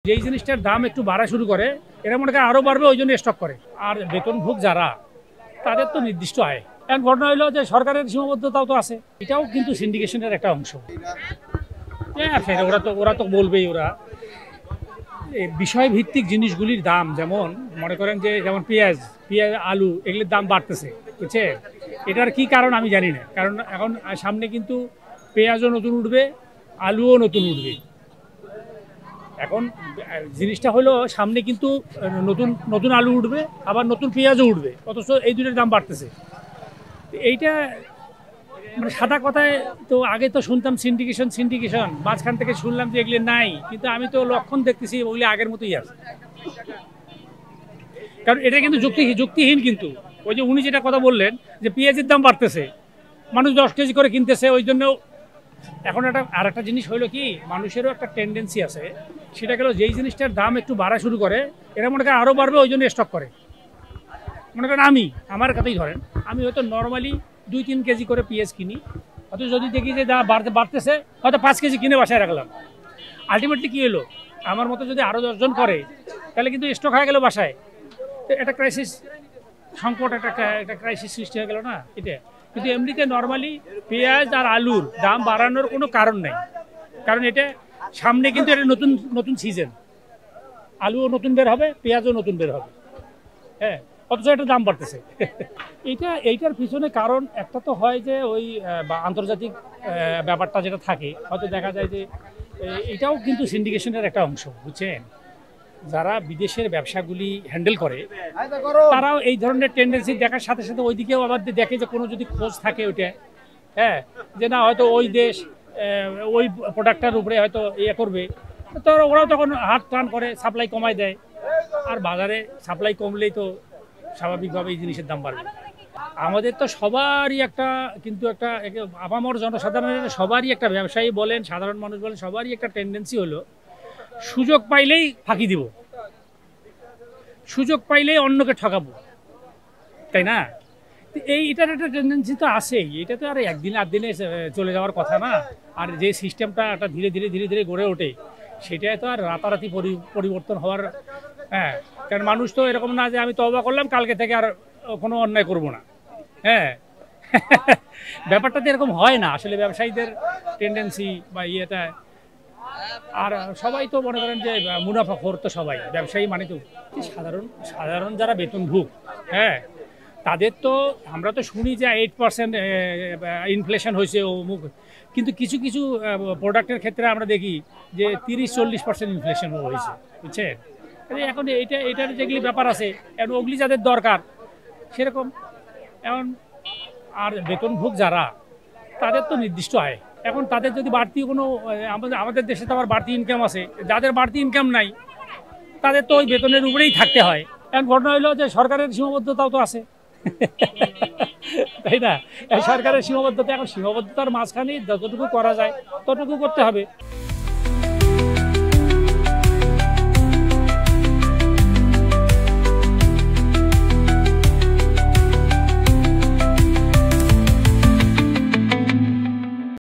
যেই জিনিসটার দাম একটু বাড়া শুরু করে এরা মনে করে আরো বাড়বে, ওই জন্য স্টক করে। আর বেতনভোগ যারা, তাদের তো নির্দিষ্ট আয়। এখন ঘটনা হলো যে সরকারের সীমাবদ্ধতাও তো আছে, এটাও কিন্তু সিন্ডিকেশনের একটা অংশ। হ্যাঁ, ওরা তো বলবেই। ওরা বিষয় ভিত্তিক জিনিসগুলির দাম, যেমন মনে করেন যে যেমন পেঁয়াজ, আলু, এগুলির দাম বাড়তেছে, বুঝছে? এটার কি কারণ আমি জানি না। কারণ এখন সামনে কিন্তু পেঁয়াজও নতুন উঠবে, আলুও নতুন উঠবে। এখন জিনিসটা হলো সামনে কিন্তু নতুন নতুন আলু উঠবে, আবার নতুন পেঁয়াজও উঠবে, অথচ এই দুটোর দাম বাড়তেছে। এইটা মানে সাদা কথায় তো আগে তো শুনতাম সিন্ডিকেশন, মাঝখান থেকে শুনলাম যে এগুলি নাই, কিন্তু আমি তো লক্ষণ দেখতেছি ওগুলি আগের মতোই আছে। কারণ এটা কিন্তু যুক্তিহীন। কিন্তু ওই যে উনি যেটা কথা বললেন যে পেঁয়াজের দাম বাড়তেছে, মানুষ 10 কেজি করে কিনতেছে, ওই জন্য। এখন আরেকটা জিনিস হইলো কি, মানুষেরও একটা টেন্ডেন্সি আছে, সেটা গেল যেই জিনিসটার দাম একটু বাড়া শুরু করে এরা মনে করে আরও বাড়বে, ওই জন্য স্টক করে। মনে করেন আমার কথাই ধরেন, আমি হয়তো নর্মালি 2-3 কেজি করে পেঁয়াজ কিনি, অথচ যদি দেখি যে দাম বাড়তেছে, হয়তো 5 কেজি কিনে বাসায় রাখলাম। আলটিমেটলি কী হলো, আমার মতো যদি আরও 10 জন করে, তাহলে কিন্তু স্টক হয়ে গেল বাসায়। তো একটা সংকট, একটা ক্রাইসিস সৃষ্টি হয়ে গেল না এটা। কিন্তু এমনিতে নর্মালি পেঁয়াজ আর আলুর দাম বাড়ানোর কোনো কারণ নেই, কারণ এটা সামনে কিন্তু এটা নতুন নতুন সিজন। আলুও নতুন বের হবে, পেঁয়াজও নতুন বের হবে। হ্যাঁ, অথচ এটা দাম বাড়তেছে। এইটার পিছনে কারণ একটা তো হয় যে ওই আন্তর্জাতিক ব্যাপারটা যেটা থাকে, হয়তো দেখা যায় যে এটাও কিন্তু সিন্ডিকেশনের একটা অংশ, বুঝছেন? যারা বিদেশের ব্যবসাগুলি হ্যান্ডেল করে, তারাও এই ধরনের টেন্ডেন্সি দেখার সাথে সাথে ওইদিকেও আবার দেখে যে কোনো যদি খোঁজ থাকে ওইটা, হ্যাঁ, যে না হয়তো ওই দেশ ওই প্রোডাক্টটার উপরে হয়তো ইয়ে করবে, তো ওরাও তখন হাত টান করে সাপ্লাই কমায় দেয়। আর বাজারে সাপ্লাই কমলেই তো স্বাভাবিকভাবে এই জিনিসের দাম বাড়বে। আমাদের তো সবারই একটা আপামর জনসাধারণের সবারই একটা, ব্যবসায়ী বলেন, সাধারণ মানুষ বলেন, সবারই একটা টেন্ডেন্সি হলো সুযোগ পাইলেই ফাঁকি দিব, সুযোগ পাইলেই অন্যকে ঠকাবো, তাই না? এটার একটা টেন্ডেন্সি তো আছেই। এটা তো আর একদিন আধদিনে চলে যাওয়ার কথা না। আর যে সিস্টেমটা একটা ধীরে ধীরে গড়ে ওঠে, সেটাই তো আর রাতারাতি পরিবর্তন হওয়ার। হ্যাঁ, কারণ মানুষ তো এরকম না যে আমি তওবা করলাম কালকে থেকে আর কোনো অন্যায় করব না। হ্যাঁ, ব্যাপারটা তো এরকম হয় না আসলে। ব্যবসায়ীদের টেন্ডেন্সি বা ইয়েটা, আর সবাই তো মনে করেন যে মুনাফাখোর তো সবাই, ব্যবসায়ী মানে তো সাধারণ যারা বেতনভোগ, হ্যাঁ, তাদের তো আমরা তো শুনি যে 8% ইনফ্লেশন হয়েছে অমুক, কিন্তু কিছু কিছু প্রোডাক্টের ক্ষেত্রে আমরা দেখি যে 30-40% ইনফ্লেশন হয়েছে, বুঝছেন? এখন এটার যেগুলি ব্যাপার আছে, এখন ওগুলি যাদের দরকার সেরকম। এখন আর বেতনভোগ যারা, তাদের তো নির্দিষ্ট আয়। এখন তাদের যদি বাড়তি কোনো আমাদের দেশে তো আবার বাড়তি ইনকাম আছে, যাদের বাড়তি ইনকাম নাই তাদের তো ওই বেতনের উপরেই থাকতে হয়। এখন ঘটনা হলো যে সরকারের সীমাবদ্ধতাও তো আছে, তাই না? সরকারের সীমাবদ্ধতা, এখন সীমাবদ্ধতার মাঝখানে যতটুকু করা যায় ততটুকু করতে হবে।